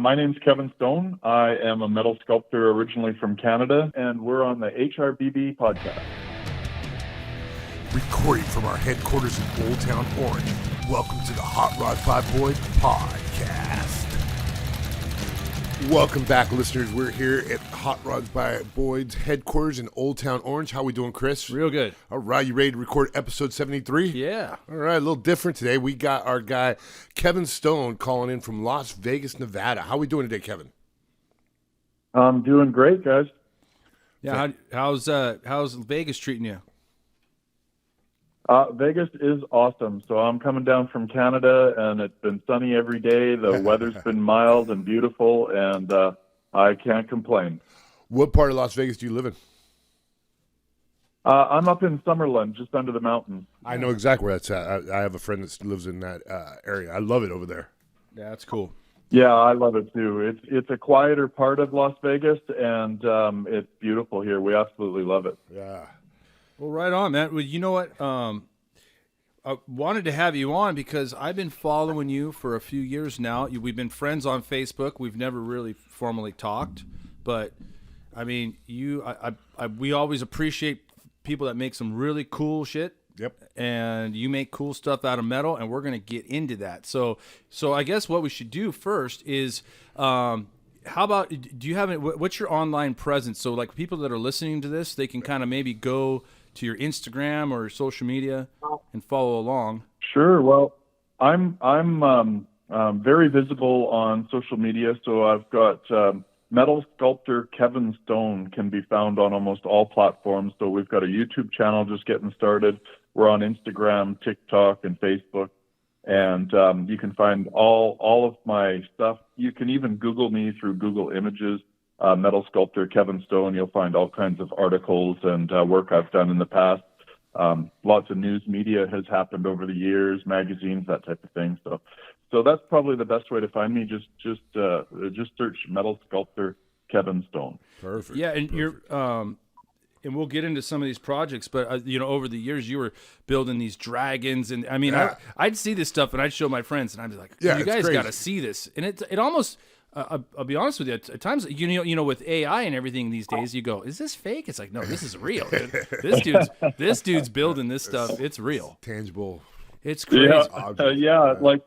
My name's Kevin Stone. I am a metal sculptor originally from Canada, and we're on the HRBB podcast. Recording from our headquarters in Old Town Orange, welcome to the Hot Rod by Boyd podcast. Welcome back, listeners. We're here at Hot Rods by Boyd's headquarters in Old Town Orange. How we doing, Chris? Real good. All right, you ready to record episode 73? Yeah. All right, a little different today. We got our guy, Kevin Stone, calling in from Las Vegas, Nevada. How we doing today, Kevin? I'm doing great, guys. Yeah. How's Vegas treating you? Vegas is awesome. So I'm coming down from Canada, and it's been sunny every day. The weather's been mild and beautiful, and I can't complain. What part of Las Vegas do you live in? I'm up in Summerlin, just under the mountains. I know exactly where that's at. I have a friend that lives in that area. I love it over there. Yeah, that's cool. Yeah, I love it too. It's a quieter part of Las Vegas, and it's beautiful here. We absolutely love it. Yeah. Well, right on, man. Well, you know what? I wanted to have you on because I've been following you for a few years now. We've been friends on Facebook. We've never really formally talked, but I mean, we always appreciate people that make some really cool shit. Yep. And you make cool stuff out of metal, and we're going to get into that. So I guess what we should do first is, how about, do you have what's your online presence? So like people that are listening to this, they can kind of maybe go to your Instagram or social media and follow along. Sure. Well, I'm very visible on social media. So I've got metal sculptor Kevin Stone can be found on almost all platforms. So we've got a YouTube channel just getting started. We're on Instagram, TikTok, and Facebook. And you can find all of my stuff. You can even Google me through Google Images, metal sculptor Kevin Stone. You'll find all kinds of articles and work I've done in the past. Lots of news media has happened over the years, magazines, that type of thing. So that's probably the best way to find me. Just search metal sculptor Kevin Stone. Perfect. Yeah, and you're and we'll get into some of these projects, but over the years you were building these dragons, and I mean, Yeah. I'd see this stuff and I'd show my friends, and I'd be like, Yeah, "You it's guys crazy. got to see this." And it almost, I'll be honest with you, at times, with AI and everything these days, you go, "Is this fake?" It's like, no, this is real. Dude. This dude's building this stuff. It's real. Tangible. It's crazy. Like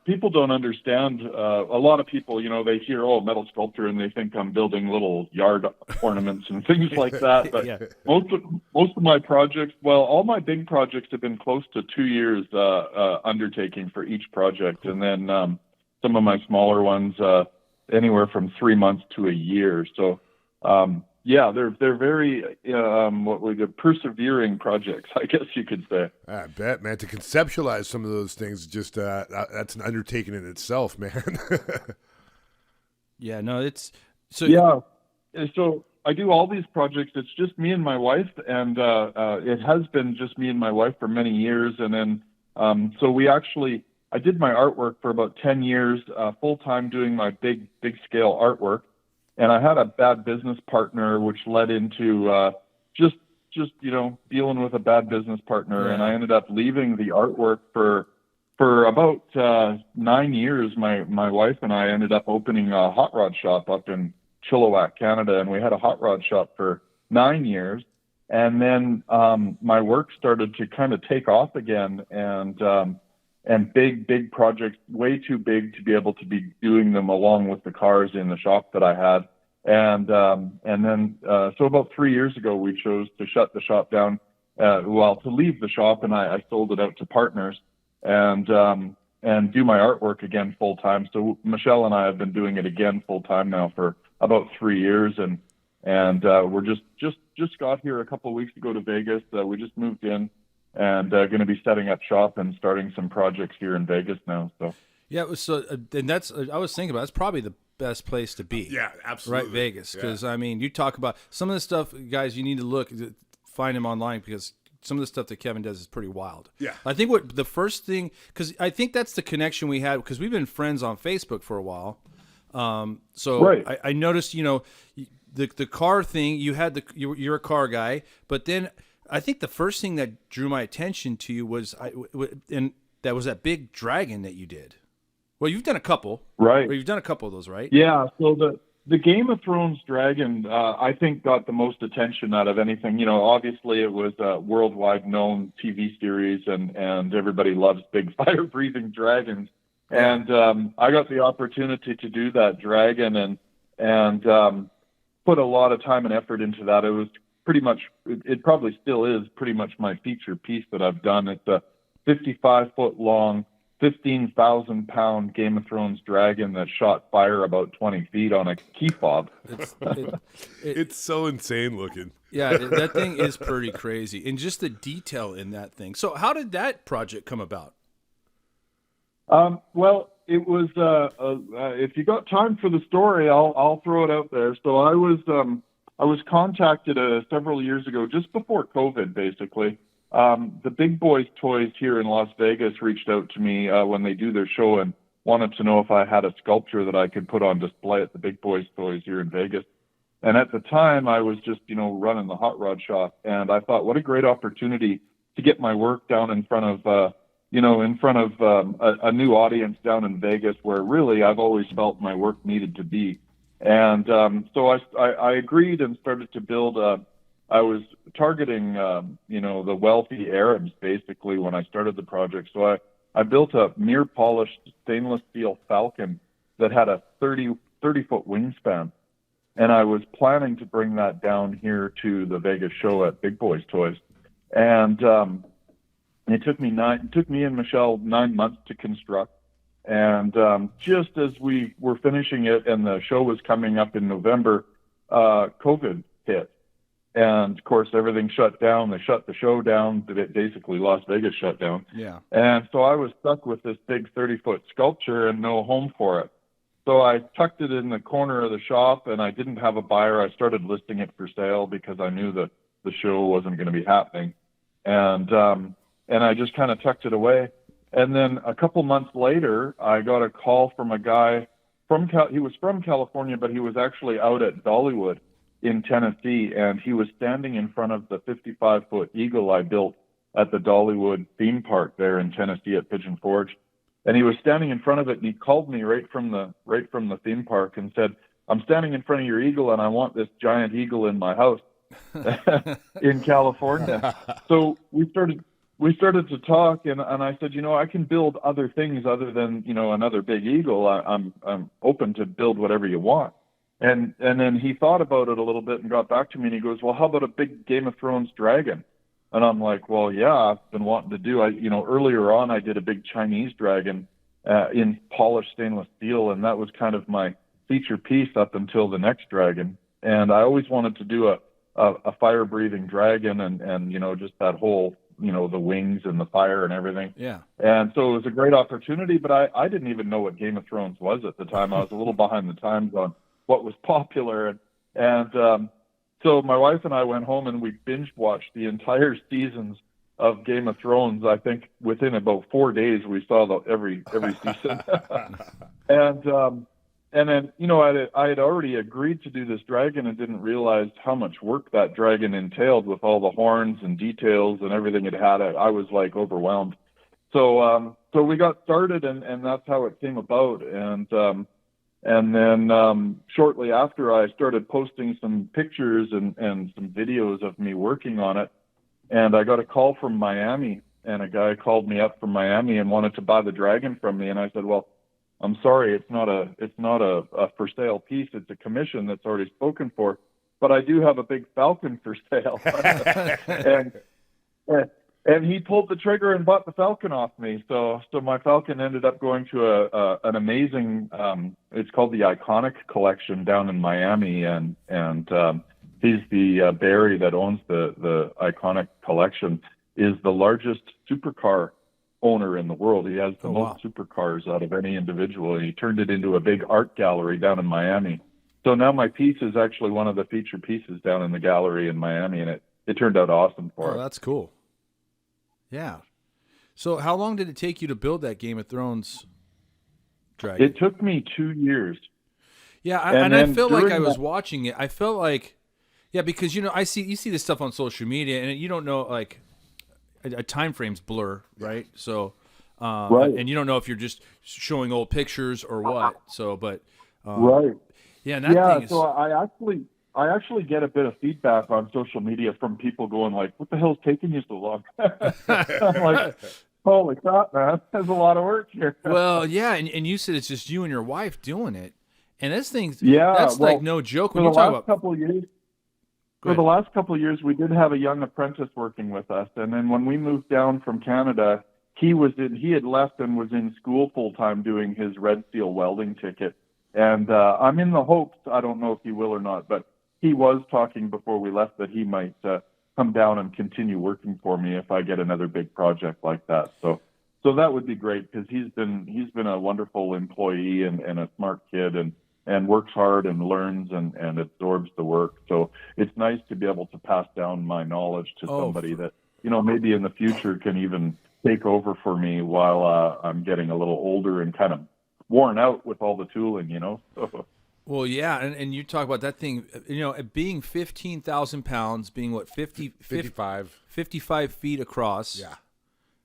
people don't understand. A lot of people, they hear, metal sculptor, and they think I'm building little yard ornaments and things like that. But Yeah. most of my projects, all my big projects have been close to 2 years undertaking for each project, and then some of my smaller ones anywhere from 3 months to a year. So they're very persevering projects, I guess you could say. I bet, man. To conceptualize some of those things, just that's an undertaking in itself, man. Yeah, no, it's so. Yeah. So I do all these projects. It's just me and my wife, and it has been just me and my wife for many years. And then I did my artwork for about 10 years, full time doing my big scale artwork. And I had a bad business partner, which led into just dealing with a bad business partner. Yeah. And I ended up leaving the artwork for about 9 years. My wife and I ended up opening a hot rod shop up in Chilliwack, Canada, and we had a hot rod shop for 9 years. And then my work started to kind of take off again, and big projects, way too big to be able to be doing them along with the cars in the shop that I had. And then so about 3 years ago, we chose to shut the shop down, to leave the shop, and I sold it out to partners and do my artwork again full time. So Michelle and I have been doing it again full time now for about 3 years, and we're just got here a couple of weeks ago to Vegas. We just moved in, and going to be setting up shop and starting some projects here in Vegas now. So Yeah, so and that's I was thinking about. That's probably the best place to be. Yeah, absolutely. Right, Vegas, because Yeah. I mean, you talk about some of the stuff, guys. You need to find him online because some of the stuff that Kevin does is pretty wild. Yeah. I think what the first thing, because I think that's the connection we had, because we've been friends on Facebook for a while. So Right. I noticed, the car thing. You're a car guy, but then I think the first thing that drew my attention to you was that big dragon that you did. Well, you've done a couple, Right. or you've done a couple of those, right? Yeah. So the Game of Thrones dragon, I think, got the most attention out of anything. You know, obviously it was a worldwide known TV series, and everybody loves big fire breathing dragons. And I got the opportunity to do that dragon, and put a lot of time and effort into that. It was pretty much, it probably still is pretty much my feature piece that I've done. It's a 55-foot long, 15,000-pound Game of Thrones dragon that shot fire about 20 feet on a key fob. It's so insane looking. Yeah, that thing is pretty crazy, and just the detail in that thing. So, how did that project come about? Well, it was. If you got time for the story, I'll throw it out there. So I was contacted several years ago, just before COVID, basically. The Big Boys Toys here in Las Vegas reached out to me when they do their show and wanted to know if I had a sculpture that I could put on display at the Big Boys Toys here in Vegas. And at the time, I was just, running the hot rod shop, and I thought, what a great opportunity to get my work down in front of, a new audience down in Vegas, where really I've always felt my work needed to be. And so I agreed and started to build I was targeting, the wealthy Arabs, basically, when I started the project. So I built a mirror-polished stainless steel Falcon that had a 30-foot wingspan. And I was planning to bring that down here to the Vegas show at Big Boys Toys. And it took me and Michelle 9 months to construct. And just as we were finishing it and the show was coming up in November, COVID hit. And, of course, everything shut down. They shut the show down. Basically, Las Vegas shut down. Yeah. And so I was stuck with this big 30-foot sculpture and no home for it. So I tucked it in the corner of the shop, and I didn't have a buyer. I started listing it for sale because I knew that the show wasn't going to be happening. And I just kind of tucked it away. And then a couple months later, I got a call from a guy he was from California, but he was actually out at Dollywood in Tennessee, and he was standing in front of the 55-foot eagle I built at the Dollywood theme park there in Tennessee at Pigeon Forge. And he was standing in front of it, and he called me right from the theme park and said, "I'm standing in front of your eagle, and I want this giant eagle in my house in California." So we started to talk, and I said, I can build other things other than, another big eagle. I'm open to build whatever you want. And then he thought about it a little bit and got back to me, and he goes, "Well, how about a big Game of Thrones dragon?" And I'm like, "Well, yeah, I've been wanting to do. Earlier on, I did a big Chinese dragon in polished stainless steel, and that was kind of my feature piece up until the next dragon. And I always wanted to do a fire-breathing dragon, and just that whole, the wings and the fire and everything. Yeah. And so it was a great opportunity, but I didn't even know what Game of Thrones was at the time. I was a little behind the times on what was popular. And so my wife and I went home and we binge watched the entire seasons of Game of Thrones. I think within about 4 days we saw every season. And then, I had already agreed to do this dragon and didn't realize how much work that dragon entailed with all the horns and details and everything it had. I was like overwhelmed. So we got started, and that's how it came about. And then shortly after, I started posting some pictures and some videos of me working on it. And I got a call from Miami, and a guy called me up from Miami and wanted to buy the dragon from me. And I said, "Well, I'm sorry, it's not a for sale piece. It's a commission that's already spoken for. But I do have a big Falcon for sale." And he pulled the trigger and bought the Falcon off me. So my Falcon ended up going to an amazing, it's called the Iconic Collection down in Miami. And he's the Barry that owns the Iconic Collection, is the largest supercar owner in the world. He has the most supercars out of any individual. He turned it into a big art gallery down in Miami. So now my piece is actually one of the feature pieces down in the gallery in Miami, and it turned out awesome for us. Oh, that's cool. Yeah. So how long did it take you to build that Game of Thrones dragon? It took me 2 years. Yeah, and I felt like I was watching it. I felt like, because you see this stuff on social media, and you don't know, like, a time frames blur, right? So Right. And you don't know if you're just showing old pictures or what. So, but Right. yeah, and that thing is. So I actually get a bit of feedback on social media from people going like, "What the hell's taking you so long?" I'm like, "Holy crap, man! There's a lot of work here." Well, yeah, and you said it's just you and your wife doing it, and this thing's Yeah, that's well, like no joke for when the you talk last about. couple of years, Go for the ahead. last couple of years, we did have a young apprentice working with us, and then when we moved down from Canada, he had left and was in school full time doing his red seal welding ticket. And I'm in the hopes, I don't know if he will or not, but he was talking before we left that he might come down and continue working for me if I get another big project like that. So that would be great because he's been a wonderful employee and a smart kid and works hard and learns and absorbs the work. So it's nice to be able to pass down my knowledge to somebody that, maybe in the future can even take over for me while I'm getting a little older and kind of worn out with all the tooling, Well, yeah, and you talk about that thing, being 15,000 pounds, being what 55 feet across. Yeah.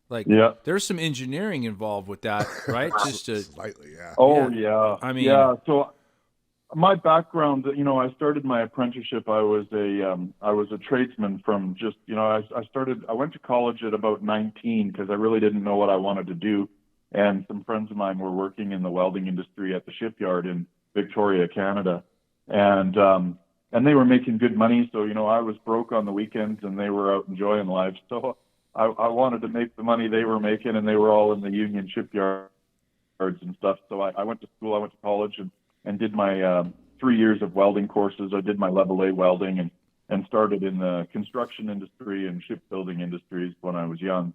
Like, Yeah. there's some engineering involved with that, right? Just to Slightly, yeah. Oh, yeah. I mean, yeah. So my background, I started my apprenticeship. I was a tradesman from just, I went to college at about 19 because I really didn't know what I wanted to do. And some friends of mine were working in the welding industry at the shipyard in Victoria, Canada. And they were making good money. So, I was broke on the weekends and they were out enjoying life. So I wanted to make the money they were making, and they were all in the union shipyards and stuff. So I went to school, I went to college and did my 3 years of welding courses. I did my level A welding and started in the construction industry and shipbuilding industries when I was young.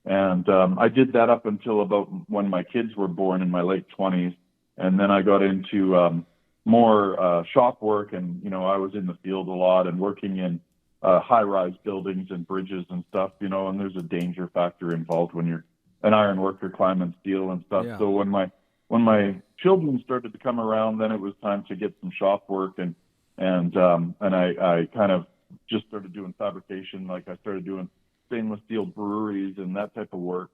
And I did that up until about when my kids were born in my late 20s. And then I got into more shop work, and, I was in the field a lot and working in high-rise buildings and bridges and stuff, and there's a danger factor involved when you're an iron worker climbing steel and stuff. Yeah. So when my children started to come around, then it was time to get some shop work, and I kind of just started doing fabrication. Like I started doing stainless steel breweries and that type of work,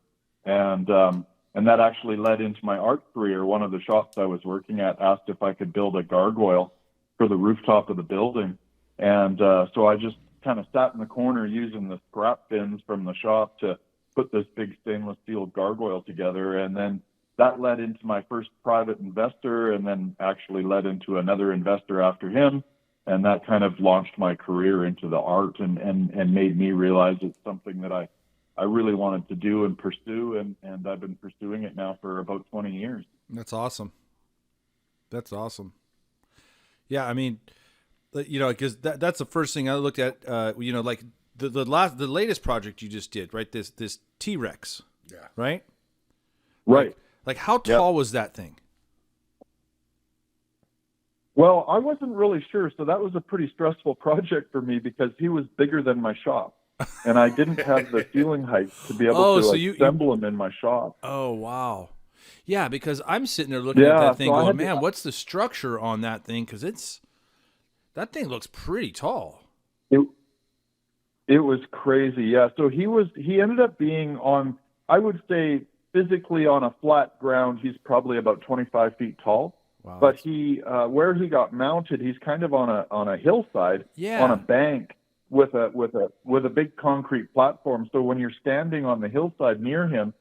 and that actually led into my art career. One of the shops I was working at asked if I could build a gargoyle for the rooftop of the building, and so I just kind of sat in the corner using the scrap bins from the shop to put this big stainless steel gargoyle together. And then that led into my first private investor, and then actually led into another investor after him. And that kind of launched my career into the art and made me realize it's something that I really wanted to do and pursue. And I've been pursuing it now for about 20 years. That's awesome. That's awesome. Yeah, I mean, because that's the first thing I looked at. Like the latest project you just did, right? This T-Rex. Yeah. Right. Right. Like how tall was that thing? Well, I wasn't really sure, so that was a pretty stressful project for me because he was bigger than my shop, and I didn't have the ceiling height to be able to assemble him in my shop. Oh, wow. Yeah, because I'm sitting there looking at that thing going, man, what's the structure on that thing? Because that thing looks pretty tall. It was crazy, yeah. So he ended up being on, I would say, physically on a flat ground, he's probably about 25 feet tall. Wow, but he, where he got mounted, he's kind of on a hillside, on a bank with a big concrete platform. So when you're standing on the hillside near him,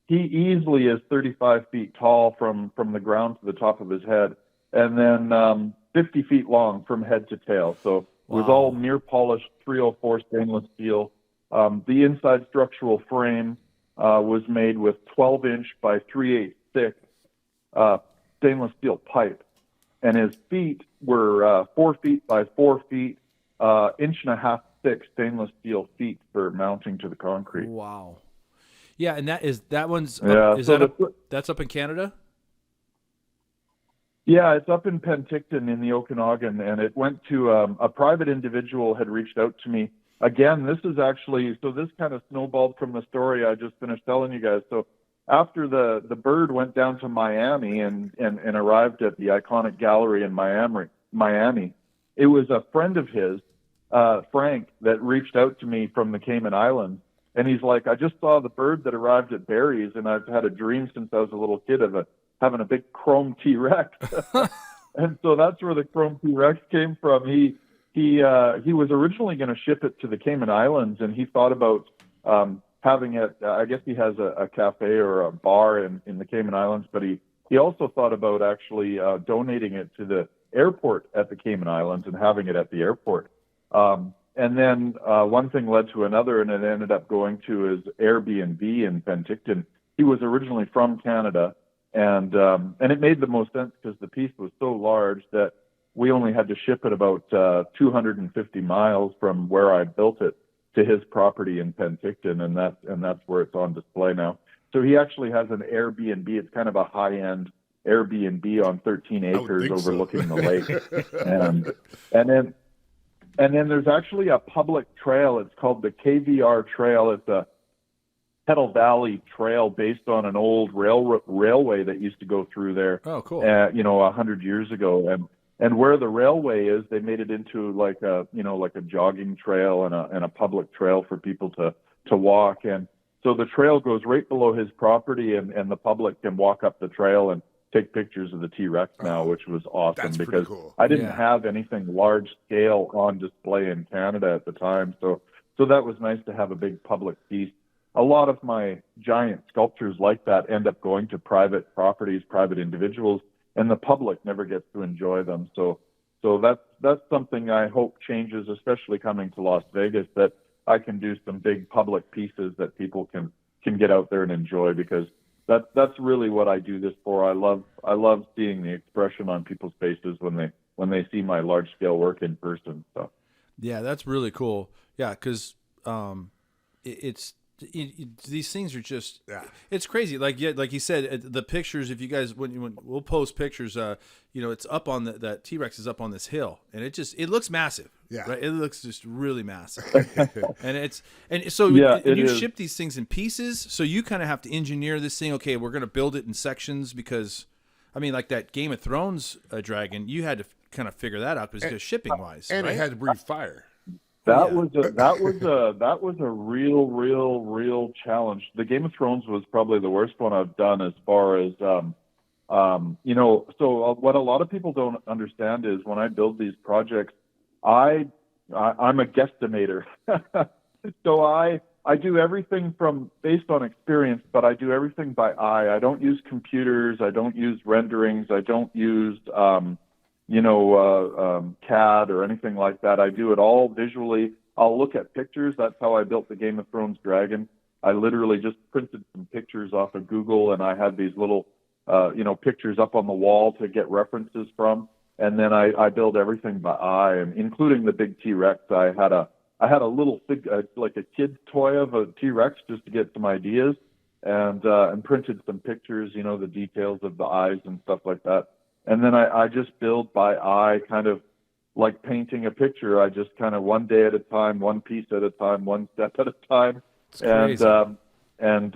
he easily is 35 feet tall from the ground to the top of his head, and then 50 feet long from head to tail. So it was all near polished 304 stainless steel. The inside structural frame was made with 12-inch by 3/8 thick stainless steel pipe, and his feet were 4 feet by 4 feet, 1.5 inch thick stainless steel feet for mounting to the concrete. Wow. Yeah, and that's up in Canada? Yeah, it's up in Penticton in the Okanagan, and it went to a private individual had reached out to me. Again, this is actually, so this kind of snowballed from the story I just finished telling you guys. So after the bird went down to Miami and arrived at the iconic gallery in Miami, it was a friend of his, Frank, that reached out to me from the Cayman Islands And he's like, I just saw the bird that arrived at Barry's, and I've had a dream since I was a little kid of having a big chrome T-Rex. And so that's where the chrome T-Rex came from. He was originally going to ship it to the Cayman Islands, and he thought about having it. I guess he has a cafe or a bar in the Cayman Islands, but he also thought about actually donating it to the airport at the Cayman Islands and having it at the airport. And then one thing led to another, and it ended up going to his Airbnb in Penticton. He was originally from Canada, and it made the most sense because the piece was so large that we only had to ship it about 250 miles from where I built it to his property in Penticton, and that's where it's on display now. So he actually has an Airbnb. It's kind of a high-end Airbnb on 13 acres overlooking the lake, and then there's actually a public trail. It's called the KVR Trail. It's a Kettle Valley Trail based on an old railway that used to go through there. Oh, cool. 100 years ago, and where the railway is, they made it into like a jogging trail and a public trail for people to walk. And so the trail goes right below his property, and the public can walk up the trail and take pictures of the T-Rex now, which was awesome because cool. I didn't have anything large scale on display in Canada at the time. So that was nice to have a big public piece. A lot of my giant sculptures like that end up going to private properties, private individuals, and the public never gets to enjoy them. So that's something I hope changes, especially coming to Las Vegas, that I can do some big public pieces that people can get out there and enjoy, because that's really what I do this for. I love seeing the expression on people's faces when they see my large scale work in person. So yeah, that's really cool. Yeah, because these things are just it's crazy. Like you said, the pictures. If you guys when we'll post pictures, it's up on that T-Rex is up on this hill, and it looks massive. Yeah, right? It looks just really massive. You ship these things in pieces, so you kind of have to engineer this thing. Okay, we're going to build it in sections because, I mean, like that Game of Thrones dragon, you had to kind of figure that out because shipping wise, and right? it had to breathe fire. That was a real challenge. The Game of Thrones was probably the worst one I've done as far as So what a lot of people don't understand is when I build these projects, I'm a guesstimator. So I do everything based on experience, but I do everything by eye. I don't use computers. I don't use renderings. I don't use CAD or anything like that. I do it all visually. I'll look at pictures. That's how I built the Game of Thrones dragon. I literally just printed some pictures off of Google, and I had these little, pictures up on the wall to get references from. And then I build everything by eye, and including the big T-Rex. I had a little like a kid's toy of a T-Rex just to get some ideas, and printed some pictures, the details of the eyes and stuff like that. And then I just build by eye, kind of like painting a picture. I just kind of one day at a time, one piece at a time, one step at a time. And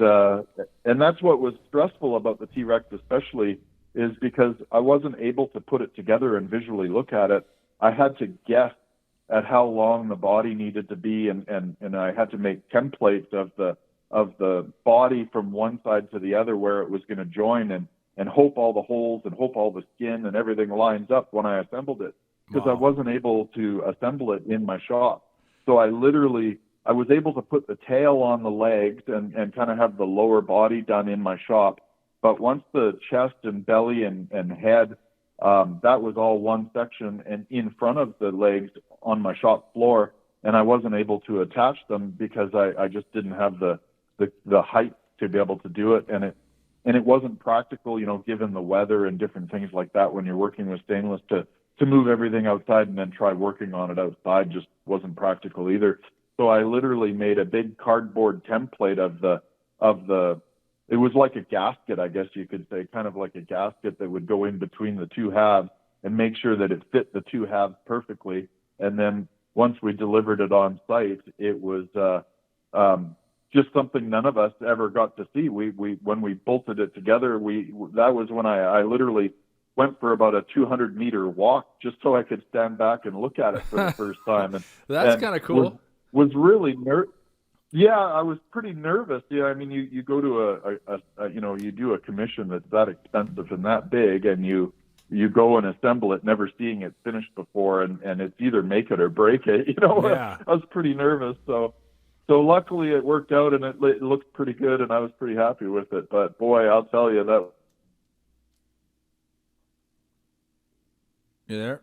that's what was stressful about the T-Rex especially, is because I wasn't able to put it together and visually look at it. I had to guess at how long the body needed to be, and I had to make templates of the body from one side to the other where it was going to join, and hope all the holes and hope all the skin and everything lines up when I assembled it, because I wasn't able to assemble it in my shop. So I was able to put the tail on the legs and kind of have the lower body done in my shop. But once the chest and belly and head, that was all one section and in front of the legs on my shop floor, and I wasn't able to attach them because I just didn't have the height to be able to do it. And it wasn't practical, given the weather and different things like that when you're working with stainless, to move everything outside and then try working on it outside just wasn't practical either. So I literally made a big cardboard template of the it was like a gasket, I guess you could say, kind of like a gasket that would go in between the two halves and make sure that it fit the two halves perfectly. And then once we delivered it on site, it was just something none of us ever got to see. We when we bolted it together, that was when I literally went for about a 200-meter walk just so I could stand back and look at it for the first time. And that's kind of cool. Was really Yeah, I was pretty nervous. Yeah, I mean, you go to you do a commission that's that expensive and that big, and you go and assemble it, never seeing it finished before, and it's either make it or break it. Yeah. I was pretty nervous. So luckily it worked out, and it looked pretty good, and I was pretty happy with it. But boy, I'll tell you that You there?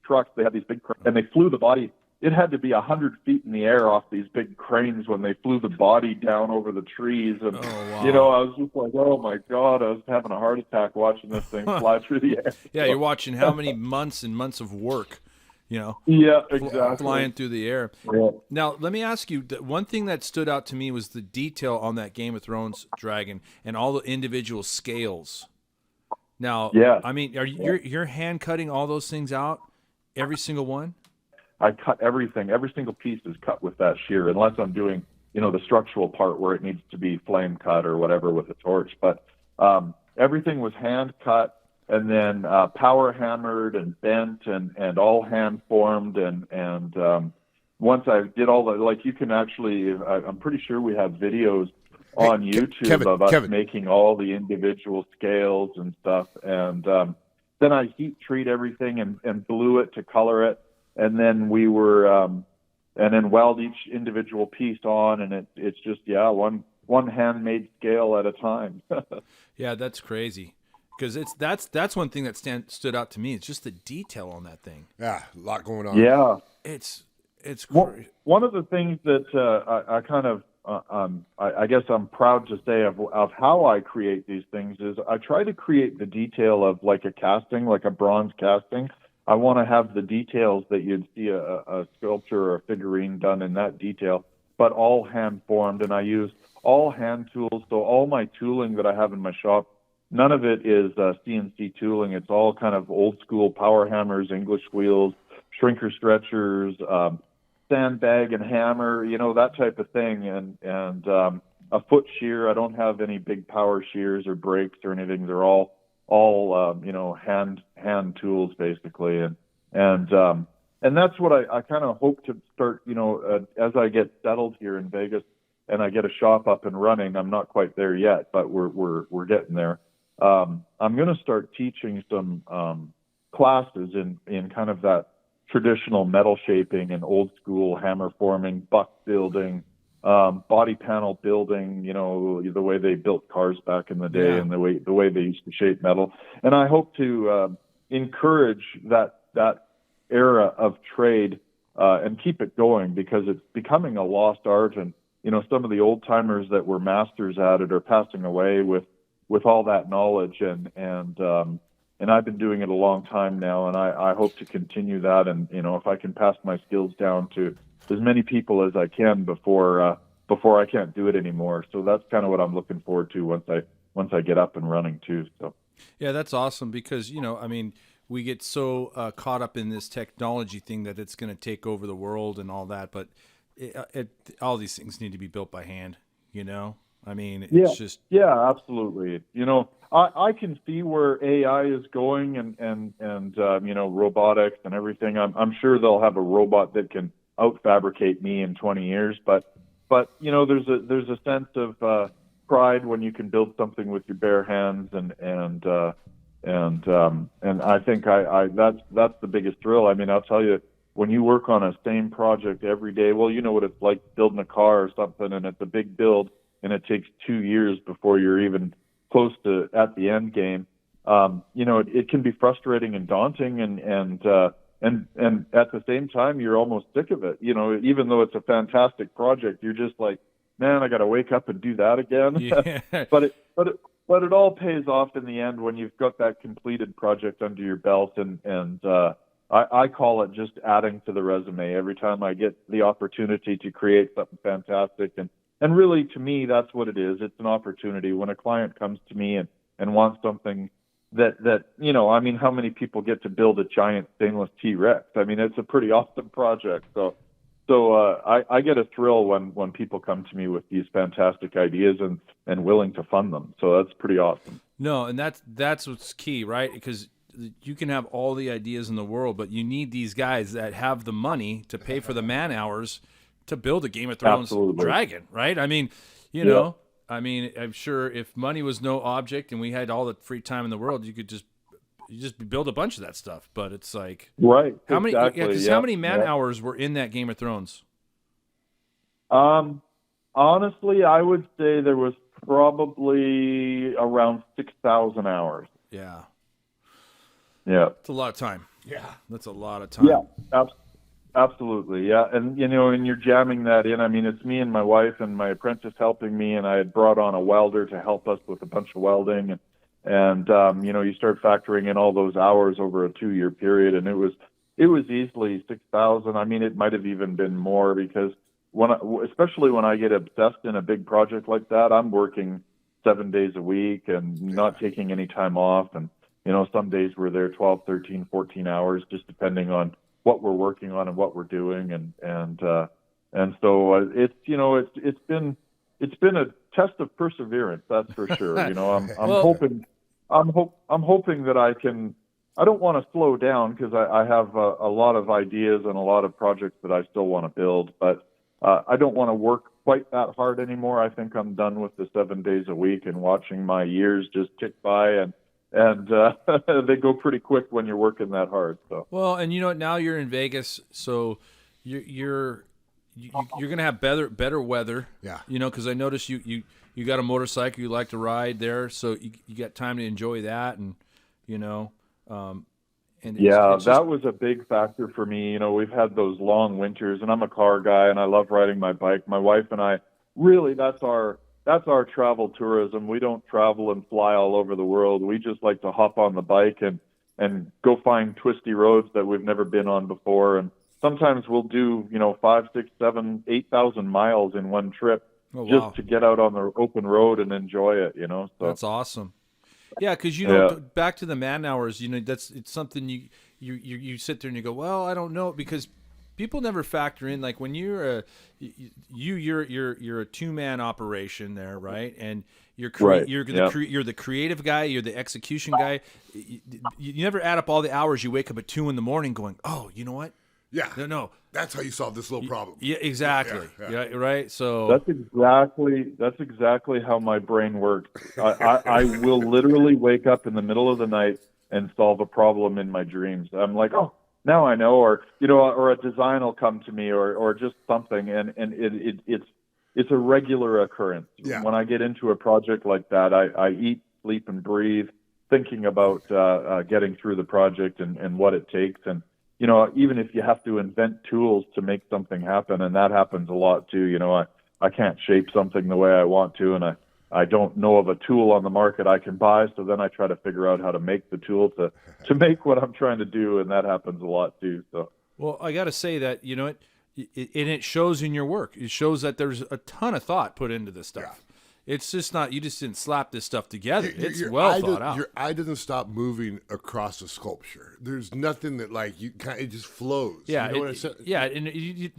trucks, they had these big and they flew the body. It had to be 100 feet in the air off these big cranes when they flew the body down over the trees. And, Oh, wow. I was just like, oh my God, I was having a heart attack watching this thing fly through the air. Yeah, you're watching how many months and months of work, Yeah, exactly. flying through the air. Yeah. Now, let me ask you, one thing that stood out to me was the detail on that Game of Thrones dragon and all the individual scales. Now, Yeah. I mean, you're hand cutting all those things out, every single one? I cut everything. Every single piece is cut with that shear, unless I'm doing, the structural part where it needs to be flame cut or whatever with a torch. But everything was hand cut and then power hammered and bent and all hand formed. And once I did all the, like, you can actually, I'm pretty sure we have videos on YouTube of us making all the individual scales and stuff. And then I heat treat everything and blew it to color it. And then we were, and then weld each individual piece on, and it's just one handmade scale at a time. Yeah, that's crazy, because that's one thing that stood out to me. It's just the detail on that thing. Yeah, a lot going on. Yeah, it's one of the things that I kind of I guess I'm proud to say of how I create these things is I try to create the detail of like a casting, like a bronze casting. I want to have the details that you'd see a sculpture or a figurine done in that detail, but all hand formed. And I use all hand tools. So all my tooling that I have in my shop, none of it is CNC tooling. It's all kind of old school power hammers, English wheels, shrinker stretchers, sandbag and hammer, that type of thing. And a foot shear. I don't have any big power shears or brakes or anything. They're all hand tools basically, and that's what I kind of hope to start, as I get settled here in Vegas and I get a shop up and running. I'm not quite there yet, but we're getting there. I'm going to start teaching some classes in kind of that traditional metal shaping and old school hammer forming, buck building, body panel building, the way they built cars back in the day, and the way they used to shape metal. And I hope to encourage that era of trade and keep it going, because it's becoming a lost art. And some of the old timers that were masters at it are passing away with all that knowledge. And I've been doing it a long time now, and I hope to continue that. And if I can pass my skills down to as many people as I can before I can't do it anymore. So that's kind of what I'm looking forward to once I get up and running too. So yeah, that's awesome, because I mean, we get so caught up in this technology thing that it's going to take over the world and all that, but all these things need to be built by hand. I mean, it's just absolutely. I can see where AI is going and robotics and everything. I'm sure they'll have a robot that can out-fabricate me in 20 years, but there's a sense of pride when you can build something with your bare hands, and I think that's the biggest thrill. I mean, I'll tell you, when you work on a same project every day, well, you know what it's like building a car or something, and it's a big build, and it takes 2 years before you're even close to at the end game. It can be frustrating and daunting, and at the same time, you're almost sick of it. Even though it's a fantastic project, you're just like, man, I got to wake up and do that again. Yeah. but it all pays off in the end when you've got that completed project under your belt. And I call it just adding to the resume every time I get the opportunity to create something fantastic. And really, to me, that's what it is. It's an opportunity. When a client comes to me and wants something that I mean, how many people get to build a giant stainless T-Rex? I mean, it's a pretty awesome project. So I get a thrill when people come to me with these fantastic ideas and willing to fund them. So that's pretty awesome. No, and that's what's key, right? Because you can have all the ideas in the world, but you need these guys that have the money to pay for the man hours to build a Game of Thrones dragon, right? I mean, you know, I mean, I'm sure if money was no object and we had all the free time in the world, you could just build a bunch of that stuff. But it's like, how many? How many man hours were in that Game of Thrones? Honestly, I would say there was probably around 6,000 hours. Yeah. Yeah. It's a lot of time. Yeah. That's a lot of time. Yeah, absolutely. Yeah. And, you know, and you're jamming that in. I mean, it's me and my wife and my apprentice helping me, and I had brought on a welder to help us with a bunch of welding. And you know, you start factoring in all those hours over a 2-year period, and it was easily 6,000. I mean, it might have even been more, because especially when I get obsessed in a big project like that, I'm working 7 days a week and not taking any time off. And, you know, some days we're there 12, 13, 14 hours, just depending on what we're working on and what we're doing. And so it's, you know, it's been a test of perseverance. That's for sure. You know, I'm hoping that I don't want to slow down, because I have a lot of ideas and a lot of projects that I still want to build, but I don't want to work quite that hard anymore. I think I'm done with the 7 days a week and watching my years just tick by, and they go pretty quick when you're working that hard. So well, and you know, now you're in Vegas, so you're gonna have better weather. Yeah. You know, because I noticed you got a motorcycle, you like to ride there, so you got time to enjoy that, and you know. And that was a big factor for me. You know, we've had those long winters, and I'm a car guy, and I love riding my bike. My wife and I, really, that's our travel tourism. We don't travel and fly all over the world. We just like to hop on the bike and go find twisty roads that we've never been on before. And sometimes we'll do, you know, 5, 6, 7, 8,000 miles in one trip just to get out on the open road and enjoy it, you know. So that's awesome. Yeah, because you know, back to the man hours. You know, it's something you sit there and you go, well, I don't know, because people never factor in, like, when you're a 2-man operation there, right? And you're the creative guy, you're the execution guy. You never add up all the hours. You wake up at 2 a.m. going, oh, you know what? Yeah. No. That's how you solve this little problem. Yeah, exactly. Yeah, right. So that's exactly how my brain works. I will literally wake up in the middle of the night and solve a problem in my dreams. I'm like, oh, now I know, or you know, or a design will come to me, or just something, and it's a regular occurrence. Yeah. When I get into a project like that, I eat, sleep, and breathe thinking about getting through the project and what it takes. And you know, even if you have to invent tools to make something happen, and that happens a lot too. You know, I can't shape something the way I want to, and I don't know of a tool on the market I can buy, so then I try to figure out how to make the tool to make what I'm trying to do, and that happens a lot too. So, well, I got to say that, you know, it shows in your work. It shows that there's a ton of thought put into this stuff. Yeah. It's just not, you just didn't slap this stuff together. It's well thought out. Your eye doesn't stop moving across the sculpture. There's nothing that, like, it just flows. Yeah, you know what I'm saying? Yeah, and you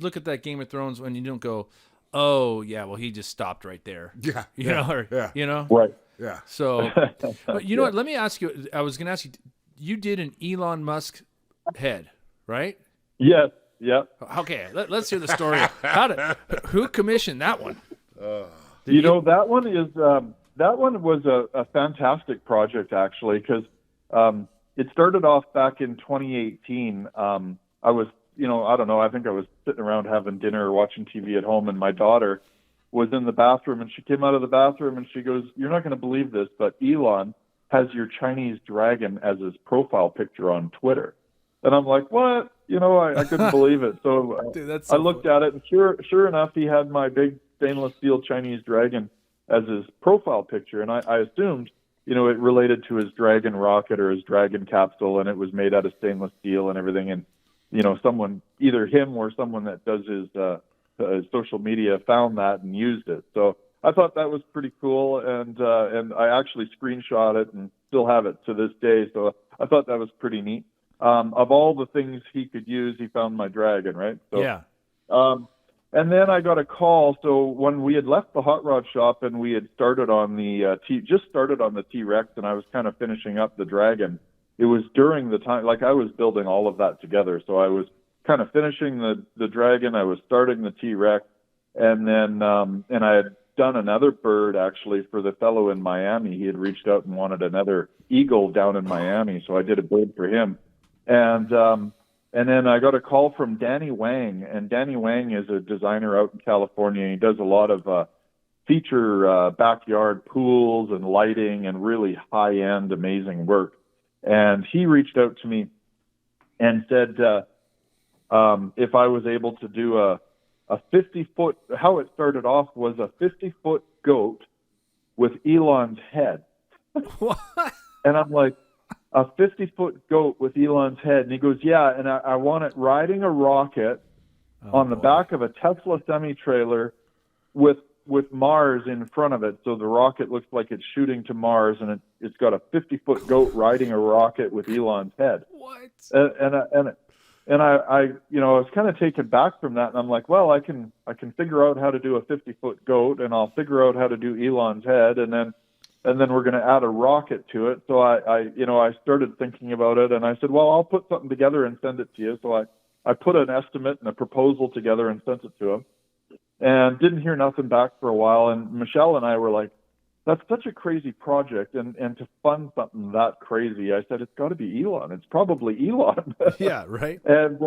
look at that Game of Thrones and you don't go, oh yeah, well, he just stopped right there. Yeah, you know, right. Yeah. So, but you know what? Let me ask you. I was going to ask you. You did an Elon Musk head, right? Yes. Yeah. Okay. Let's hear the story. Who commissioned that one? You know, that one was a fantastic project, actually, because it started off back in 2018. I was, you know, I don't know, I think I was sitting around having dinner or watching TV at home, and my daughter was in the bathroom, and she came out of the bathroom and she goes, "You're not going to believe this, but Elon has your Chinese dragon as his profile picture on Twitter." And I'm like, "What?" You know, I couldn't believe it. So, Dude, I looked at it, and sure enough, he had my big stainless steel Chinese dragon as his profile picture. And I assumed, you know, it related to his dragon rocket or his dragon capsule, and it was made out of stainless steel and everything. And, you know, someone, either him or someone that does his social media, found that and used it. So I thought that was pretty cool. And I actually screenshot it and still have it to this day. So I thought that was pretty neat. Of all the things he could use, he found my dragon, right? So, yeah. And then I got a call. So when we had left the hot rod shop and we had started on the T-Rex, and I was kind of finishing up the Dragon, it was during the time, like, I was building all of that together. So I was kind of finishing the Dragon. I was starting the T-Rex, and then and I had done another bird actually for the fellow in Miami. He had reached out and wanted another eagle down in Miami, so I did a bird for him. And then I got a call from Danny Wang, and Danny Wang is a designer out in California. He does a lot of feature backyard pools and lighting and really high-end, amazing work. And he reached out to me and said if I was able to do a 50-foot, how it started off was a 50-foot goat with Elon's head. What? And I'm like, a 50-foot goat with Elon's head. And he goes, yeah, and I want it riding a rocket on the back of a Tesla semi-trailer with Mars in front of it. So the rocket looks like it's shooting to Mars, and it's got a 50-foot goat riding a rocket with Elon's head. What? And I you know, I was kind of taken back from that, and I'm like, well, I can figure out how to do a 50-foot goat, and I'll figure out how to do Elon's head, and then we're going to add a rocket to it. So I started thinking about it, and I said, well, I'll put something together and send it to you. So I put an estimate and a proposal together and sent it to him, and didn't hear nothing back for a while. And Michelle and I were like, that's such a crazy project, and to fund something that crazy, I said, it's got to be Elon. It's probably Elon. Yeah, right. And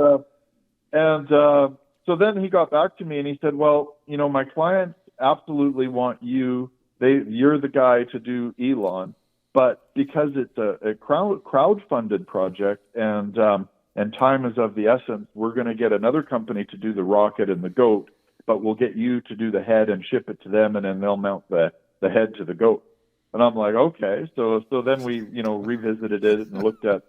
so then he got back to me and he said, well, you know, my clients absolutely want you. You're the guy to do Elon, but because it's a crowd-funded project and time is of the essence, we're going to get another company to do the rocket and the goat, but we'll get you to do the head and ship it to them, and then they'll mount the head to the goat. And I'm like, okay. So then we, you know, revisited it and looked at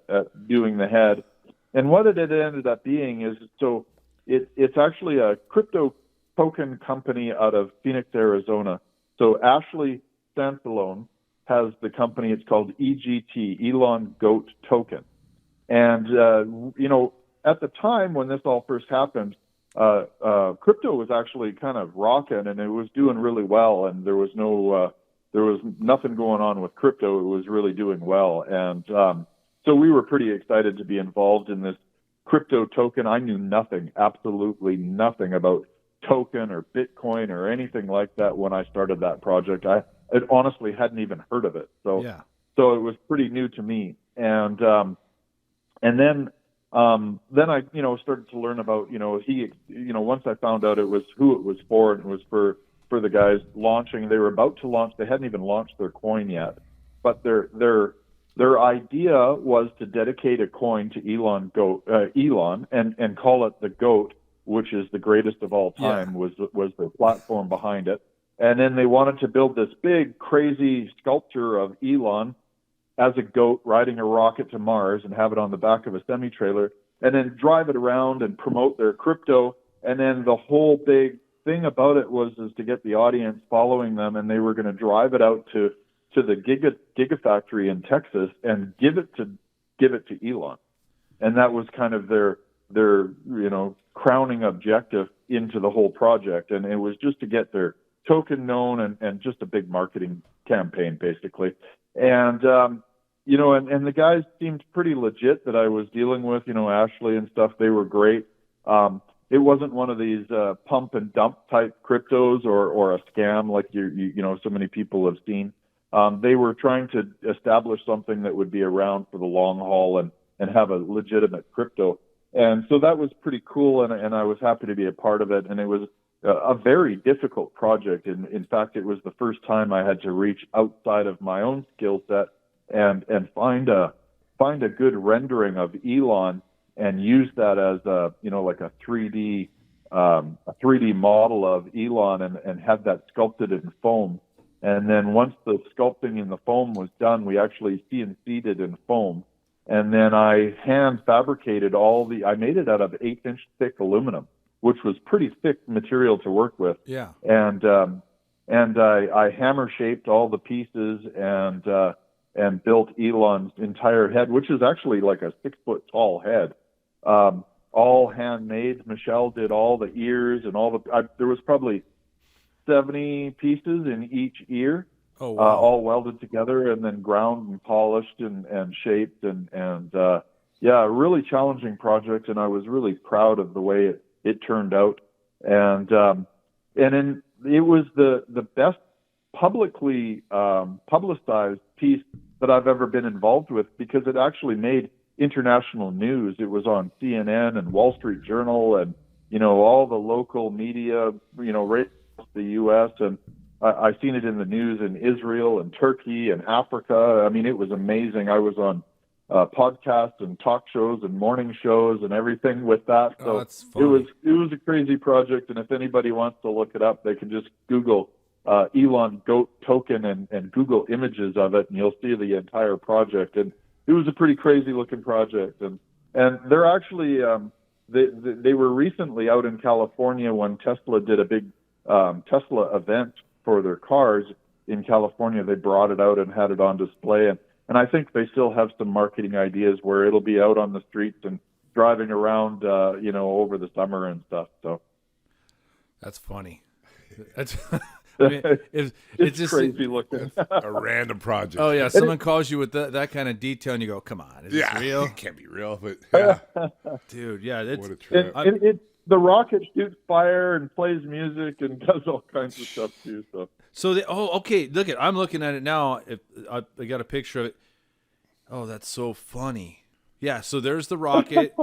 doing the head. And what it ended up being is, so it's actually a crypto token company out of Phoenix, Arizona. So Ashley Sansalone has the company. It's called EGT, Elon Goat Token. And, you know, at the time when this all first happened, crypto was actually kind of rocking, and it was doing really well, and there was nothing going on with crypto. It was really doing well. And so we were pretty excited to be involved in this crypto token. I knew nothing, absolutely nothing about token or Bitcoin or anything like that when I started that project. I honestly hadn't even heard of it. So it was pretty new to me. And then I, you know, started to learn about, you know, once I found out it was who it was for, and it was for the guys launching. They were about to launch. They hadn't even launched their coin yet, but their idea was to dedicate a coin to Elon and call it the GOAT, which is the greatest of all time, was the platform behind it. And then they wanted to build this big, crazy sculpture of Elon as a goat riding a rocket to Mars and have it on the back of a semi-trailer, and then drive it around and promote their crypto. And then the whole big thing about it was to get the audience following them, and they were going to drive it out to the Gigafactory in Texas and give it to Elon. And that was kind of their you know, crowning objective into the whole project. And it was just to get their token known and just a big marketing campaign, basically. And, you know, and the guys seemed pretty legit that I was dealing with, you know, Ashley and stuff. They were great. It wasn't one of these pump and dump type cryptos or a scam like you know, so many people have seen. They were trying to establish something that would be around for the long haul and have a legitimate crypto. And so that was pretty cool, and I was happy to be a part of it. And it was a very difficult project. And in fact, it was the first time I had to reach outside of my own skill set and find a good rendering of Elon and use that as a, you know, like a 3D model of Elon and have that sculpted in foam. And then once the sculpting in the foam was done, we actually CNC'd it in foam. And then I hand fabricated I made it out of 8-inch thick aluminum, which was pretty thick material to work with. Yeah. And I hammer shaped all the pieces and built Elon's entire head, which is actually like a 6-foot tall head. All handmade. Michelle did all the ears and there was probably 70 pieces in each ear. Oh, wow. All welded together and then ground and polished and shaped and a really challenging project, and I was really proud of the way it turned out. And it was the best publicly publicized piece that I've ever been involved with, because it actually made international news. It was on CNN and Wall Street Journal and, all the local media, right across the U.S. And I've seen it in the news in Israel and Turkey and Africa. I mean, it was amazing. I was on podcasts and talk shows and morning shows and everything with that. So it was a crazy project. And if anybody wants to look it up, they can just Google Elon Goat Token and Google images of it, and you'll see the entire project. And it was a pretty crazy looking project. And they're actually, they were recently out in California when Tesla did a big Tesla event for their cars in California. They brought it out and had it on display. And I think they still have some marketing ideas where it'll be out on the streets and driving around, over the summer and stuff. So that's funny. That's I mean, it's just crazy looking. A random project. Oh yeah, someone calls you with that kind of detail, and you go, "Come on, is this real? It can't be real." But yeah, dude, yeah, what a trip. The rocket shoots fire and plays music and does all kinds of stuff too. So okay. I'm looking at it now. If I got a picture of it. Oh, that's so funny. Yeah. So there's the rocket.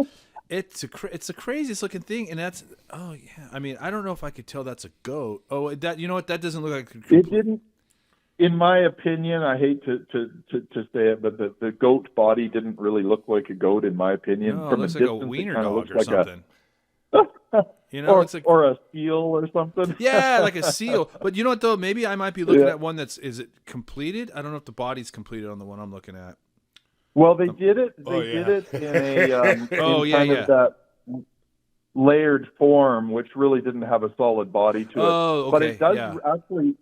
It's the craziest looking thing, and that's I mean, I don't know if I could tell that's a goat. Oh, that that doesn't look like it didn't. In my opinion, I hate to say it, but the goat body didn't really look like a goat, in my opinion. No, From it looks a like distance, a wiener it dog or like something. Or a seal or something. Yeah, like a seal. But you know what though? Maybe I might be looking at one is it completed? I don't know if the body's completed on the one I'm looking at. Well, they did it. They did it in a that layered form, which really didn't have a solid body to it. Oh, okay. But it does actually.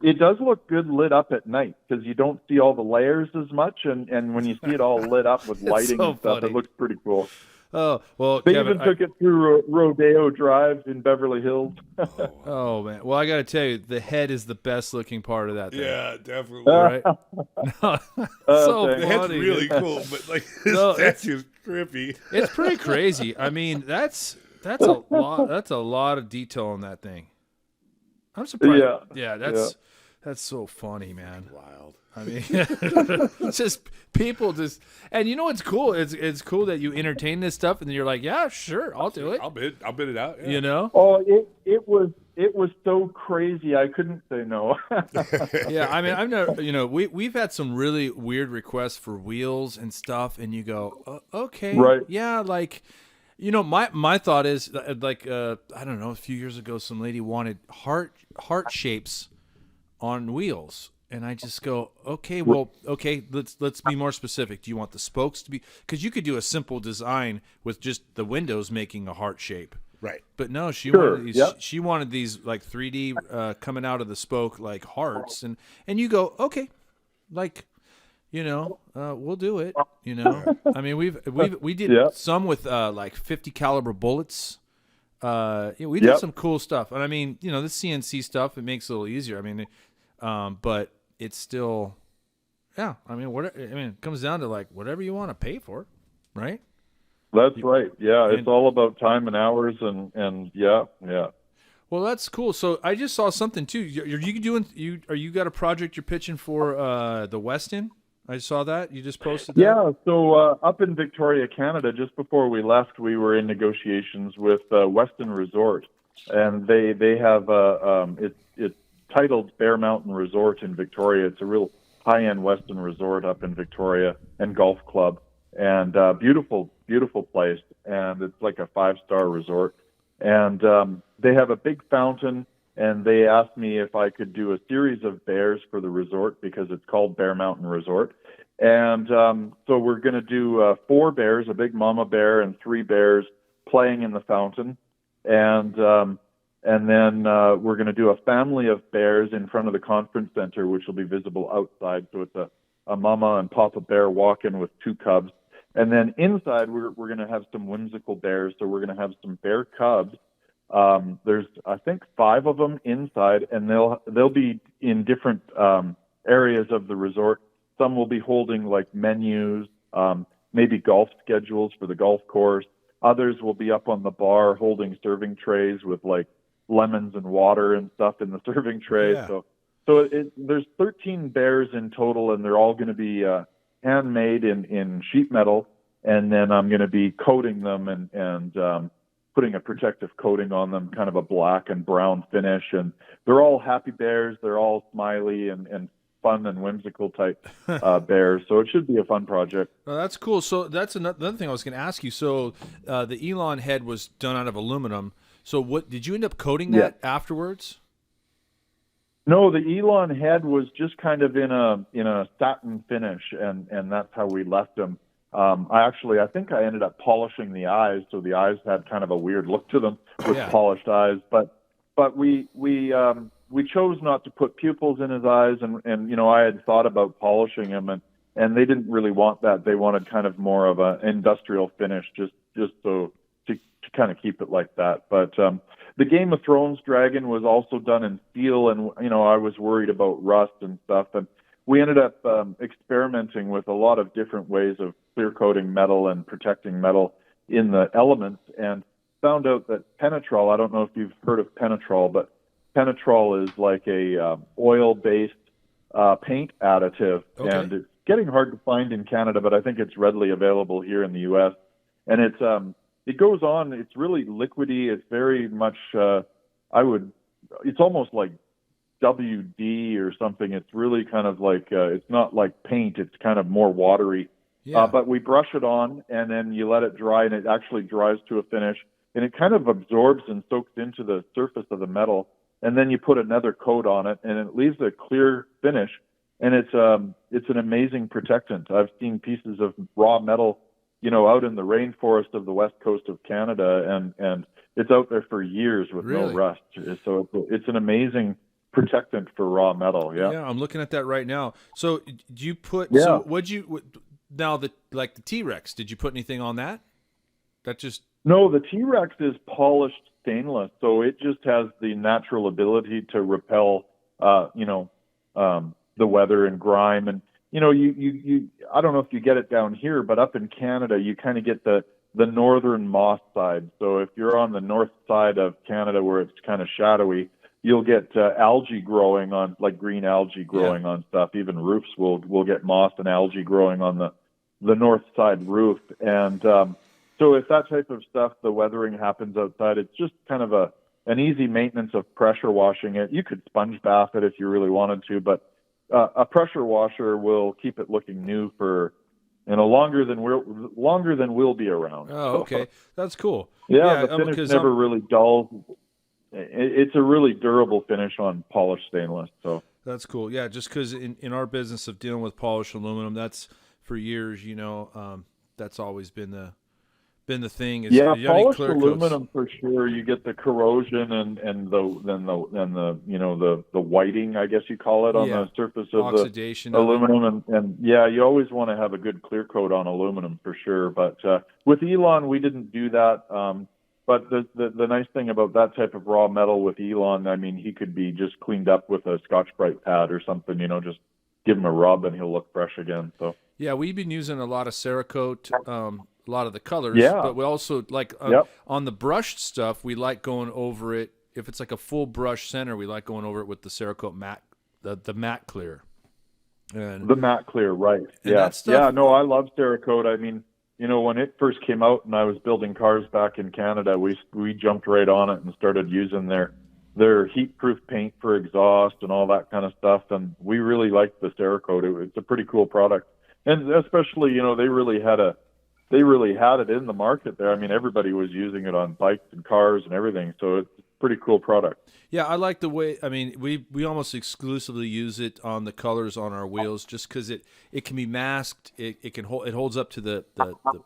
It does look good lit up at night, because you don't see all the layers as much, and when you see it all lit up with lighting and stuff, it looks pretty cool. Oh, well, they Kevin, even took it through Rodeo Drive in Beverly Hills. Oh man! Well, I got to tell you, the head is the best looking part of that thing. Yeah, definitely. Right? No, so the head's funny, really cool, but like that's just trippy. It's pretty crazy. I mean, that's a lot. That's a lot of detail on that thing. I'm surprised. Yeah, that's so funny, man. Wild. I mean, it's just people just, and you know what's cool? It's cool that you entertain this stuff, and you're like, yeah, sure, I'll do it. I'll bid it out. Yeah. You know? Oh, it was so crazy, I couldn't say no. Yeah, I mean, I've never, we've had some really weird requests for wheels and stuff, and you go, okay, right? Yeah, like. My thought is like I don't know. A few years ago, some lady wanted heart shapes on wheels, and I just go, okay, let's be more specific. Do you want the spokes to be? Because you could do a simple design with just the windows making a heart shape, right? But no, she wanted these. Yep. She wanted these like 3D coming out of the spoke like hearts, and you go, okay, like. We'll do it. I mean, we did some with like 50 caliber bullets. We did some cool stuff, and I mean, the CNC stuff, it makes it a little easier. I mean, but it's still, I mean, it comes down to like whatever you want to pay for, right? That's right. Yeah, it's all about time and hours, and yeah. Well, that's cool. So I just saw something too. You got a project you're pitching for the Westin? I saw that. You just posted that? Yeah, so up in Victoria, Canada, just before we left, we were in negotiations with Westin Resort, and they have it's titled Bear Mountain Resort in Victoria. It's a real high-end Westin resort up in Victoria and golf club, and beautiful place, and it's like a 5-star resort. And they have a big fountain, and they asked me if I could do a series of bears for the resort because it's called Bear Mountain Resort. And so we're going to do 4 bears, a big mama bear and 3 bears playing in the fountain. And then we're going to do a family of bears in front of the conference center, which will be visible outside. So it's a mama and papa bear walking with 2 cubs. And then inside, we're going to have some whimsical bears. So we're going to have some bear cubs. There's, I think, 5 of them inside, and they'll be in different areas of the resort. Some will be holding like menus, maybe golf schedules for the golf course. Others will be up on the bar holding serving trays with like lemons and water and stuff in the serving trays. Yeah. So there's 13 bears in total, and they're all going to be handmade in sheet metal. And then I'm going to be coating them and putting a protective coating on them, kind of a black and brown finish. And they're all happy bears. They're all smiley and fun and whimsical type bears. So it should be a fun project. Oh, that's cool. So that's another thing I was going to ask you. So the Elon head was done out of aluminum. So what did you end up coating that afterwards? No, the Elon head was just kind of in a satin finish, and that's how we left them. I think I ended up polishing the eyes, so the eyes had kind of a weird look to them with polished eyes. But we chose not to put pupils in his eyes, and I had thought about polishing him, and they didn't really want that. They wanted kind of more of an industrial finish, just so to kind of keep it like that. But the Game of Thrones dragon was also done in steel, and I was worried about rust and stuff, and we ended up experimenting with a lot of different ways of clear coating metal and protecting metal in the elements, and found out that penetrol, I don't know if you've heard of penetrol, but penetrol is like a oil-based paint additive, and it's getting hard to find in Canada, but I think it's readily available here in the U.S. And it goes on. It's really liquidy. It's very much it's almost like WD or something. It's really kind of like it's not like paint. It's kind of more watery. Yeah. But we brush it on, and then you let it dry, and it actually dries to a finish, and it kind of absorbs and soaks into the surface of the metal. And then you put another coat on it, and it leaves a clear finish. And it's an amazing protectant. I've seen pieces of raw metal, out in the rainforest of the west coast of Canada, and it's out there for years with no rust. So it's an amazing protectant for raw metal. Yeah. Yeah, I'm looking at that right now. So do you put? Yeah. So now the T-Rex? Did you put anything on that? No, the T-Rex is polished stainless, so it just has the natural ability to repel, the weather and grime. And you I don't know if you get it down here, but up in Canada, you kind of get the northern moss side. So if you're on the north side of Canada where it's kind of shadowy, you'll get algae growing on, like green algae growing on stuff. Even roofs will get moss and algae growing on the north side roof. And so if that type of stuff, the weathering happens outside, it's just kind of an easy maintenance of pressure washing it. You could sponge bath it if you really wanted to, but a pressure washer will keep it looking new for longer than we'll be around. Oh, okay, that's cool. Yeah, the finish never really dulls. It's a really durable finish on polished stainless. So that's cool. Yeah, just because in our business of dealing with polished aluminum, that's for years. That's always been the thing. Is polished aluminum for sure. You get the corrosion and the whiting, I guess you call it, on the surface of oxidation the aluminum, and you always want to have a good clear coat on aluminum for sure. But with Elon, we didn't do that. But the nice thing about that type of raw metal with Elon, I mean, he could be just cleaned up with a Scotch-Brite pad or something. Just give him a rub and he'll look fresh again. So yeah, we've been using a lot of Cerakote. A lot of the colors, but we also like on the brushed stuff, we like going over it. If it's like a full brush center, we like going over it with the Cerakote matte, the matte clear. And the matte clear, right. Yeah. Yeah, no, I love Cerakote. I mean, when it first came out and I was building cars back in Canada, we jumped right on it and started using their heat-proof paint for exhaust and all that kind of stuff. And we really liked the Cerakote. It's a pretty cool product. And especially, they really had it in the market there. I mean, everybody was using it on bikes and cars and everything. So it's a pretty cool product. Yeah, I like the way. I mean, we almost exclusively use it on the colors on our wheels, just because it can be masked. It holds up to the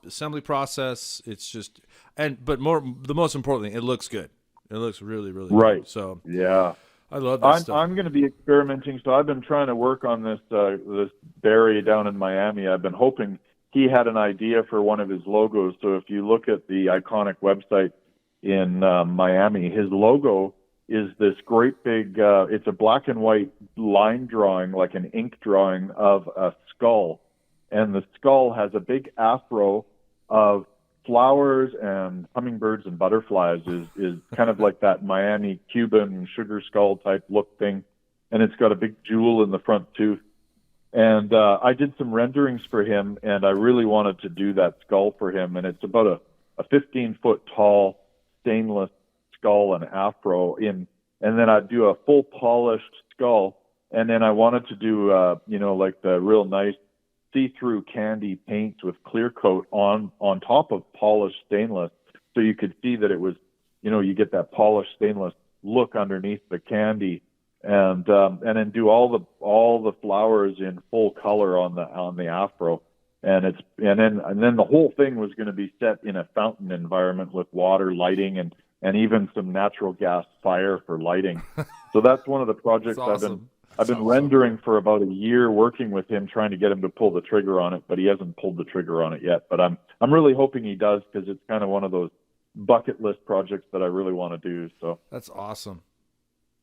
assembly process. It's just the most important thing, it looks good. It looks really, really good. So yeah. I love that stuff. I'm going to be experimenting. So I've been trying to work on this Barry down in Miami. I've been hoping he had an idea for one of his logos. So if you look at the iconic website in Miami, his logo is this great big, it's a black and white line drawing, like an ink drawing of a skull. and the skull has a big afro of flowers and hummingbirds and butterflies. Is kind of like that Miami Cuban sugar skull type look thing, and it's got a big jewel in the front tooth. And I did some renderings for him, and I really wanted to do that skull for him. And it's about a 15-foot tall stainless skull and afro and then I'd do a full polished skull. And then I wanted to do, like the real nice see-through candy paints with clear coat on top of polished stainless. So you could see that it was, you get that polished stainless look underneath the candy. And then do all the flowers in full color on the afro, and then the whole thing was going to be set in a fountain environment with water, lighting, and even some natural gas fire for lighting. So that's one of the projects awesome. I've been rendering for about a year, working with him, trying to get him to pull the trigger on it, but he hasn't pulled the trigger on it yet. But I'm really hoping he does, because it's kind of one of those bucket list projects that I really want to do. So that's awesome.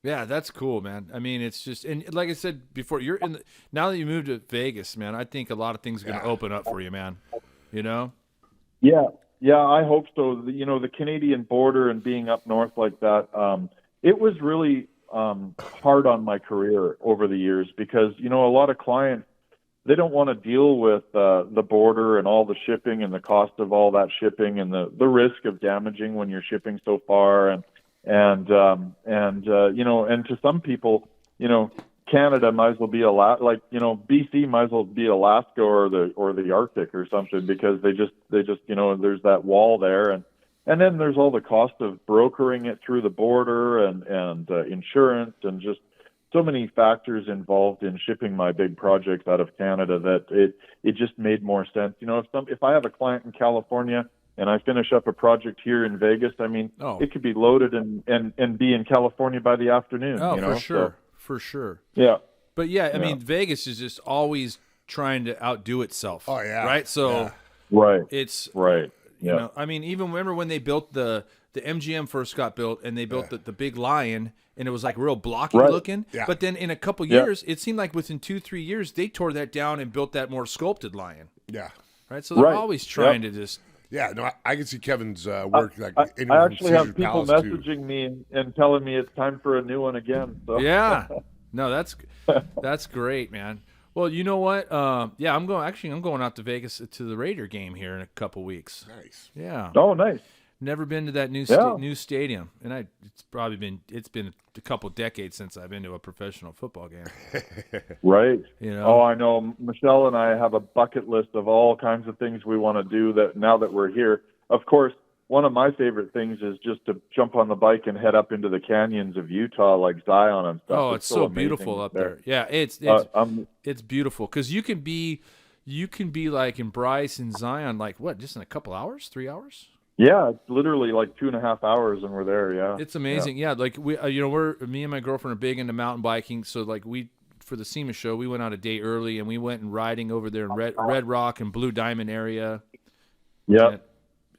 Yeah, that's cool, man. I mean, it's just, and like I said before, now that you moved to Vegas, man, I think a lot of things are going to open up for you, man. Yeah, I hope so. The Canadian border and being up north like that, it was really hard on my career over the years, because, a lot of clients, they don't want to deal with the border and all the shipping and the cost of all that shipping and the risk of damaging when you're shipping so far. And to some people, Canada might as well be BC might as well be Alaska or the Arctic or something, because they just there's that wall there, and then there's all the cost of brokering it through the border and insurance, and just so many factors involved in shipping my big projects out of Canada that it just made more sense. If I have a client in California and I finish up a project here in Vegas, I mean, it could be loaded and be in California by the afternoon. Oh, for sure. For sure. Yeah. But yeah, I mean, Vegas is just always trying to outdo itself. Oh, yeah. Right? So right. It's right. Yeah. I mean, even remember when they built the MGM first got built, and they built the big lion, and it was like real blocky looking. Yeah. But then in a couple years, it seemed like within 2-3 years, they tore that down and built that more sculpted lion. Yeah. Right? So they're always trying to just... Yeah, no, I can see Kevin's work. I actually have people messaging me and telling me it's time for a new one again. So. Yeah, no, that's great, man. Well, you know what? I'm going out to Vegas to the Raider game here in a couple weeks. Nice. Yeah. Oh, nice. Never been to that new stadium, and it's been a couple decades since I've been to a professional football game. Right. Oh, I know. Michelle and I have a bucket list of all kinds of things we want to do that now that we're here. Of course, one of my favorite things is just to jump on the bike and head up into the canyons of Utah, like Zion and stuff. Oh, it's so beautiful up there. Yeah, it's beautiful, because you can be like in Bryce and Zion, like what, just in a couple hours, 3 hours. Yeah, it's literally like 2.5 hours, and we're there. Yeah, it's amazing. Yeah, like me and my girlfriend are big into mountain biking. So like for the SEMA show, we went out a day early, and we went and riding over there in Red Rock and Blue Diamond area. Yeah.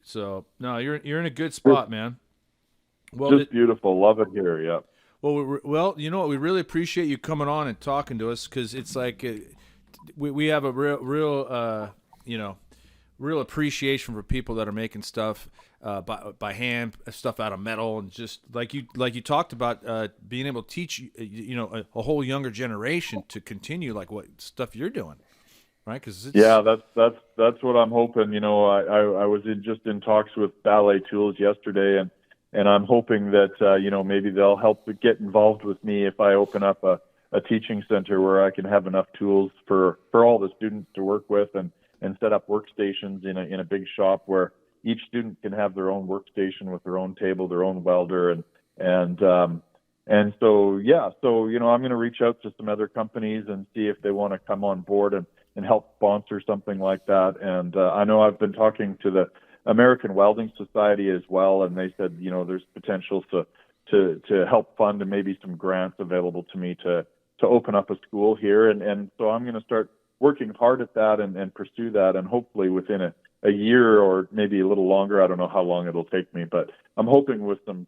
So no, you're in a good spot, man. Well, just beautiful. Love it here. Yeah. Well, you know what? We really appreciate you coming on and talking to us, because it's like we have a real appreciation for people that are making stuff by hand, stuff out of metal, and just like you talked about, being able to teach a whole younger generation to continue like what stuff you're doing, right? That's what I'm hoping. I was just in talks with Ballet Tools yesterday, and I'm hoping that maybe they'll help get involved with me if I open up a teaching center where I can have enough tools for all the students to work with, and set up workstations in a big shop where each student can have their own workstation with their own table, their own welder, and so I'm going to reach out to some other companies and see if they want to come on board and help sponsor something like that. And I know I've been talking to the American Welding Society as well, and they said there's potential to help fund and maybe some grants available to me to open up a school here, and so I'm going to start working hard at that and pursue that, and hopefully within a year or maybe a little longer. I don't know how long it'll take me, but I'm hoping with some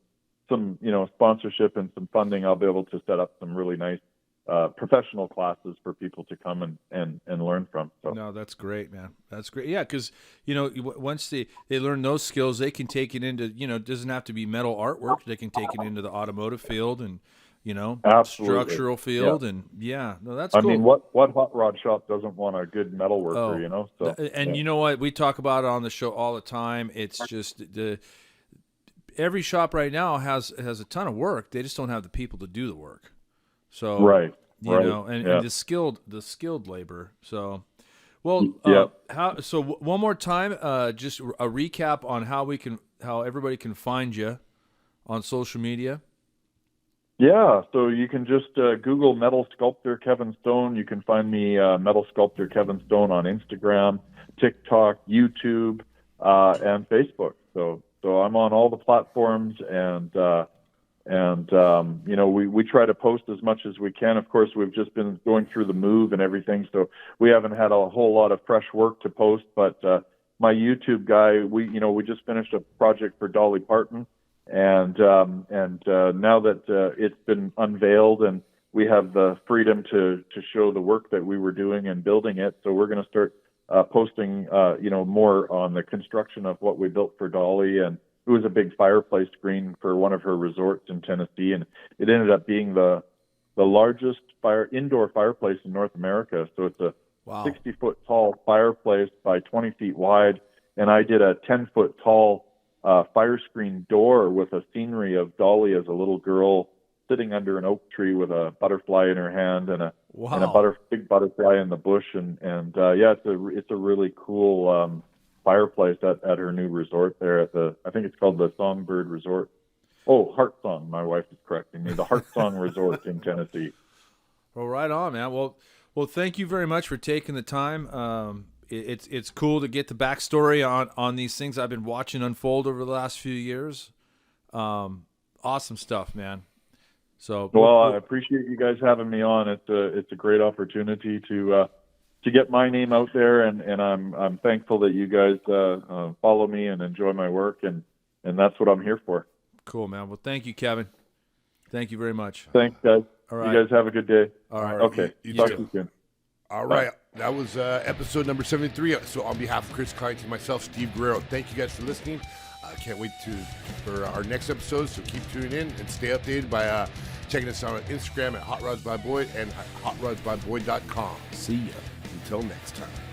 sponsorship and some funding, I'll be able to set up some really nice professional classes for people to come and learn from. So. No, that's great, man. That's great. Yeah, because once they learn those skills, they can take it into it doesn't have to be metal artwork. They can take it into the automotive field and Absolutely. structural field, and no, that's cool. I mean, what hot rod shop doesn't want a good metal worker, So, you know what? We talk about it on the show all the time. It's just every shop right now has a ton of work. They just don't have the people to do the work. So right. And the skilled labor. So, well, so one more time, just a recap on how everybody can find you on social media. Yeah, so you can just Google Metal Sculptor Kevin Stone. You can find me Metal Sculptor Kevin Stone on Instagram, TikTok, YouTube, and Facebook. So I'm on all the platforms, and we try to post as much as we can. Of course, we've just been going through the move and everything, so we haven't had a whole lot of fresh work to post. But my YouTube guy, we just finished a project for Dolly Parton. And now that it's been unveiled and we have the freedom to show the work that we were doing and building it, so we're going to start posting more on the construction of what we built for Dolly. And it was a big fireplace screen for one of her resorts in Tennessee, and it ended up being the largest indoor fireplace in North America. So it's a 60-foot tall fireplace by 20 feet wide, and I did a 10-foot tall fire screen door with a scenery of Dolly as a little girl sitting under an oak tree with a butterfly in her hand and a big butterfly in the bush, and it's a really cool fireplace at her new resort there I think it's called the Songbird Resort. Oh, Heart Song. My wife is correcting me. The Heart Song Resort in Tennessee. Well, right on, man. Well, thank you very much for taking the time. It's cool to get the backstory on these things I've been watching unfold over the last few years. Awesome stuff, man. So I appreciate you guys having me on. It's a great opportunity to get my name out there, and I'm thankful that you guys follow me and enjoy my work, and that's what I'm here for. Cool, man. Well, thank you, Kevin. Thank you very much. Thanks, guys. All right. You guys have a good day. All right. Okay. Talk to you soon. All right. That was episode number 73. So on behalf of Chris Klein and myself, Steve Guerrero, thank you guys for listening. Can't wait for our next episode, so keep tuning in and stay updated by checking us out on Instagram at Hot Rods by Boyd and at hotrodsbyboyd.com. See ya. Until next time.